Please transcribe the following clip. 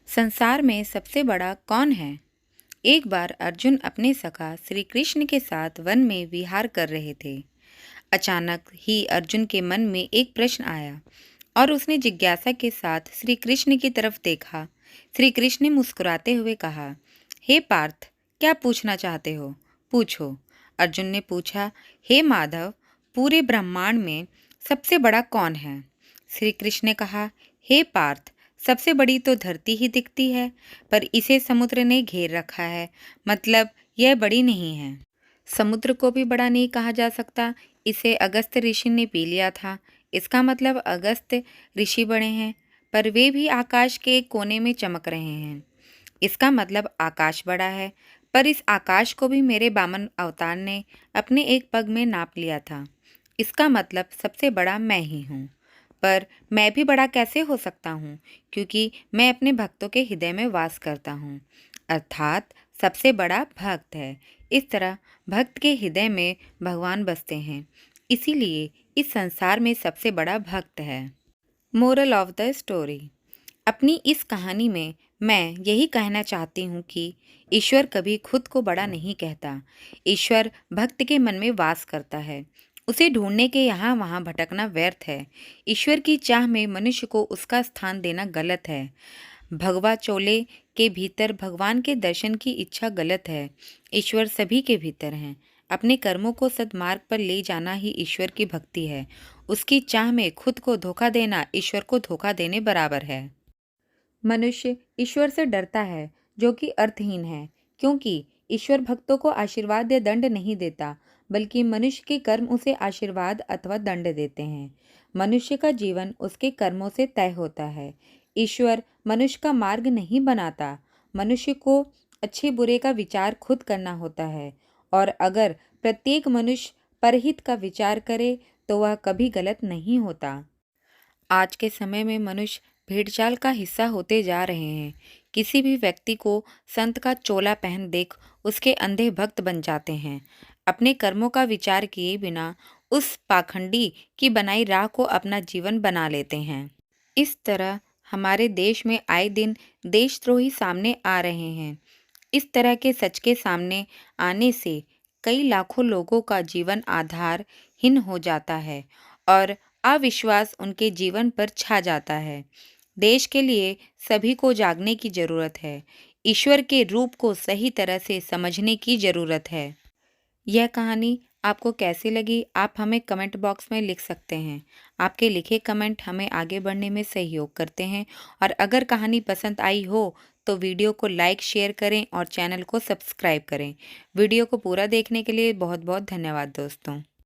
संसार में सबसे बड़ा कौन है? एक बार अर्जुन अपने सखा श्री कृष्ण के साथ वन में विहार कर रहे थे। अचानक ही अर्जुन के मन में एक प्रश्न आया और उसने जिज्ञासा के साथ श्री कृष्ण की तरफ देखा। श्री कृष्ण ने मुस्कुराते हुए कहा, हे पार्थ, क्या पूछना चाहते हो? पूछो। अर्जुन ने पूछा, हे माधव, पूरे ब्रह्मांड में सबसे बड़ा कौन है? श्री कृष्ण ने कहा, हे पार्थ, सबसे बड़ी तो धरती ही दिखती है, पर इसे समुद्र ने घेर रखा है, मतलब यह बड़ी नहीं है। समुद्र को भी बड़ा नहीं कहा जा सकता, इसे अगस्त ऋषि ने पी लिया था, इसका मतलब अगस्त ऋषि बड़े हैं, पर वे भी आकाश के एक कोने में चमक रहे हैं। इसका मतलब आकाश बड़ा है, पर इस आकाश को भी मेरे वामन अवतार ने अपने एक पग में नाप लिया था। इसका मतलब सबसे बड़ा मैं ही हूँ। पर मैं भी बड़ा कैसे हो सकता हूँ, क्योंकि मैं अपने भक्तों के हृदय में वास करता हूँ, अर्थात सबसे बड़ा भक्त है। इस तरह भक्त के हृदय में भगवान बसते हैं, इसीलिए इस संसार में सबसे बड़ा भक्त है। Moral of the story. अपनी इस कहानी में मैं यही कहना चाहती हूँ कि ईश्वर कभी खुद को बड़ा नहीं कहता। ईश्वर भक्त के मन में वास करता है। उसे ढूंढने के यहाँ वहाँ भटकना व्यर्थ है। ईश्वर की चाह में मनुष्य को उसका स्थान देना गलत है। भगवा चोले के भीतर भगवान के दर्शन की इच्छा गलत है। ईश्वर सभी के भीतर हैं। अपने कर्मों को सद्मार्ग पर ले जाना ही ईश्वर की भक्ति है। उसकी चाह में खुद को धोखा देना ईश्वर को धोखा देने बराबर है। मनुष्य ईश्वर से डरता है, जो कि अर्थहीन है, क्योंकि ईश्वर भक्तों को आशीर्वाद या दंड नहीं देता, बल्कि मनुष्य के कर्म उसे आशीर्वाद अथवा दंड देते हैं। मनुष्य का जीवन उसके कर्मों से तय होता है। ईश्वर मनुष्य का मार्ग नहीं बनाता। मनुष्य को अच्छे बुरे का विचार खुद करना होता है, और अगर प्रत्येक मनुष्य परहित का विचार करे तो वह कभी गलत नहीं होता। आज के समय में मनुष्य भेड़चाल का हिस्सा होते जा रहे हैं। किसी भी व्यक्ति को संत का चोला पहन देख उसके अंधे भक्त बन जाते हैं। अपने कर्मों का विचार किए बिना उस पाखंडी की बनाई राह को अपना जीवन बना लेते हैं। इस तरह हमारे देश में आए दिन देशद्रोही सामने आ रहे हैं। इस तरह के सच के सामने आने से कई लाखों लोगों का जीवन आधारहीन हो जाता है और अविश्वास उनके जीवन पर छा जाता है। देश के लिए सभी को जागने की जरूरत है। ईश्वर के रूप को सही तरह से समझने की जरूरत है। यह कहानी आपको कैसी लगी, आप हमें कमेंट बॉक्स में लिख सकते हैं। आपके लिखे कमेंट हमें आगे बढ़ने में सहयोग करते हैं, और अगर कहानी पसंद आई हो तो वीडियो को लाइक शेयर करें और चैनल को सब्सक्राइब करें। वीडियो को पूरा देखने के लिए बहुत बहुत धन्यवाद दोस्तों।